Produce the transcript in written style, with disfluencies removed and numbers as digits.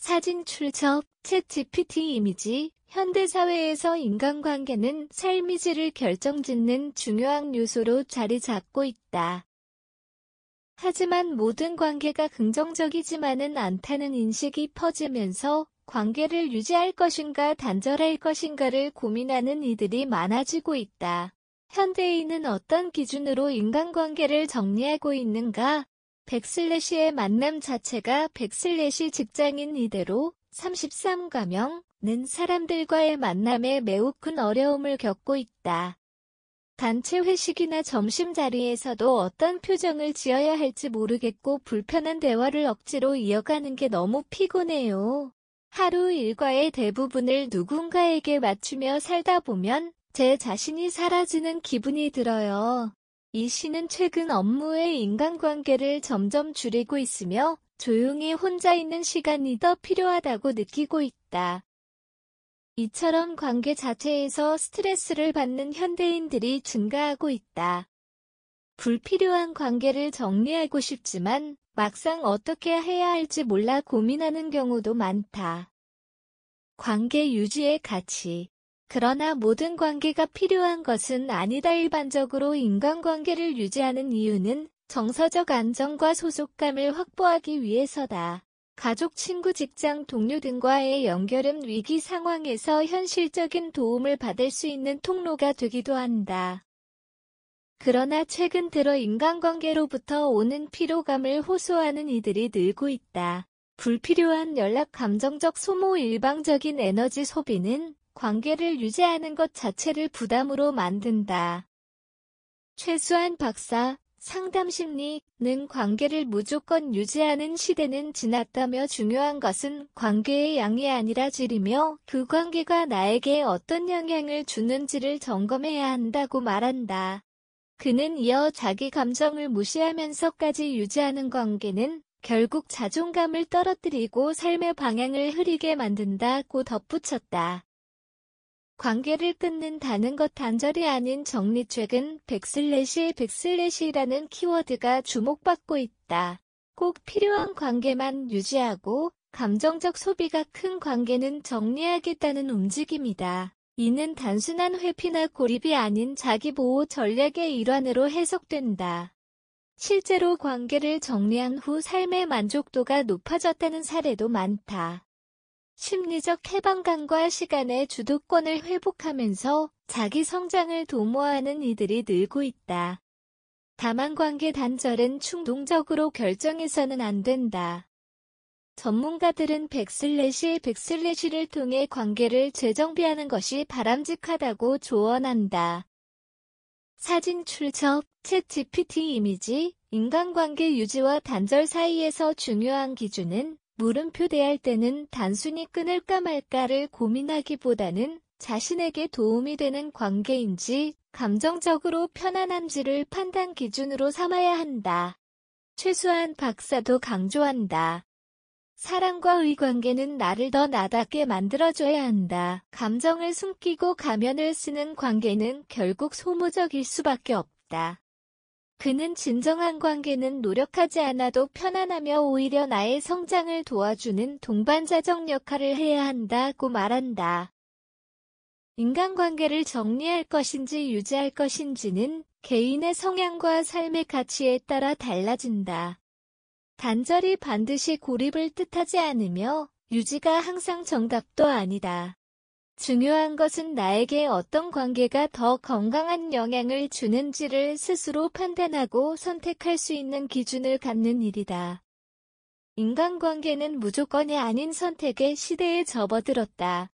사진 출처 챗GPT 이미지. 현대사회에서 인간관계는 삶의 질을 결정짓는 중요한 요소로 자리 잡고 있다. 하지만 모든 관계가 긍정적이지만은 않다는 인식이 퍼지면서 관계를 유지할 것인가 단절할 것인가를 고민하는 이들이 많아지고 있다. 현대인은 어떤 기준으로 인간관계를 정리하고 있는가? 백슬래시의 만남 자체가 백슬래시 직장인 이대로 33가명는 사람들과의 만남에 매우 큰 어려움을 겪고 있다. 단체 회식이나 점심자리에서도 어떤 표정을 지어야 할지 모르겠고 불편한 대화를 억지로 이어가는 게 너무 피곤해요. 하루 일과의 대부분을 누군가에게 맞추며 살다 보면 제 자신이 사라지는 기분이 들어요. 이 씨는 최근 업무에 인간관계를 점점 줄이고 있으며 조용히 혼자 있는 시간이 더 필요하다고 느끼고 있다. 이처럼 관계 자체에서 스트레스를 받는 현대인들이 증가하고 있다. 불필요한 관계를 정리하고 싶지만 막상 어떻게 해야 할지 몰라 고민하는 경우도 많다. 관계 유지의 가치. 그러나 모든 관계가 필요한 것은 아니다. 일반적으로 인간관계를 유지하는 이유는 정서적 안정과 소속감을 확보하기 위해서다. 가족, 친구, 직장 동료 등과의 연결은 위기 상황에서 현실적인 도움을 받을 수 있는 통로가 되기도 한다. 그러나 최근 들어 인간관계로부터 오는 피로감을 호소하는 이들이 늘고 있다. 불필요한 연락, 감정적 소모, 일방적인 에너지 소비는 관계를 유지하는 것 자체를 부담으로 만든다. 최수환 박사, 상담심리는 관계를 무조건 유지하는 시대는 지났다며 중요한 것은 관계의 양이 아니라 질이며 그 관계가 나에게 어떤 영향을 주는지를 점검해야 한다고 말한다. 그는 이어 자기 감정을 무시하면서까지 유지하는 관계는 결국 자존감을 떨어뜨리고 삶의 방향을 흐리게 만든다고 덧붙였다. 관계를 끊는다는 것 단절이 아닌 정리. 최근 백슬래시라는 키워드가 주목받고 있다. 꼭 필요한 관계만 유지하고 감정적 소비가 큰 관계는 정리하겠다는 움직임이다. 이는 단순한 회피나 고립이 아닌 자기보호 전략의 일환으로 해석된다. 실제로 관계를 정리한 후 삶의 만족도가 높아졌다는 사례도 많다. 심리적 해방감과 시간의 주도권을 회복하면서 자기 성장을 도모하는 이들이 늘고 있다. 다만 관계 단절은 충동적으로 결정해서는 안 된다. 전문가들은 백슬래시를 통해 관계를 재정비하는 것이 바람직하다고 조언한다. 사진 출처 챗GPT 이미지. 인간관계 유지와 단절 사이에서 중요한 기준은 물음표. 대할 때는 단순히 끊을까 말까를 고민하기보다는 자신에게 도움이 되는 관계인지 감정적으로 편안한지를 판단 기준으로 삼아야 한다. 최수환 박사도 강조한다. 사람과의 관계는 나를 더 나답게 만들어줘야 한다. 감정을 숨기고 가면을 쓰는 관계는 결국 소모적일 수밖에 없다. 그는 진정한 관계는 노력하지 않아도 편안하며 오히려 나의 성장을 도와주는 동반자적 역할을 해야 한다고 말한다. 인간관계를 정리할 것인지 유지할 것인지는 개인의 성향과 삶의 가치에 따라 달라진다. 단절이 반드시 고립을 뜻하지 않으며 유지가 항상 정답도 아니다. 중요한 것은 나에게 어떤 관계가 더 건강한 영향을 주는지를 스스로 판단하고 선택할 수 있는 기준을 갖는 일이다. 인간관계는 무조건이 아닌 선택의 시대에 접어들었다.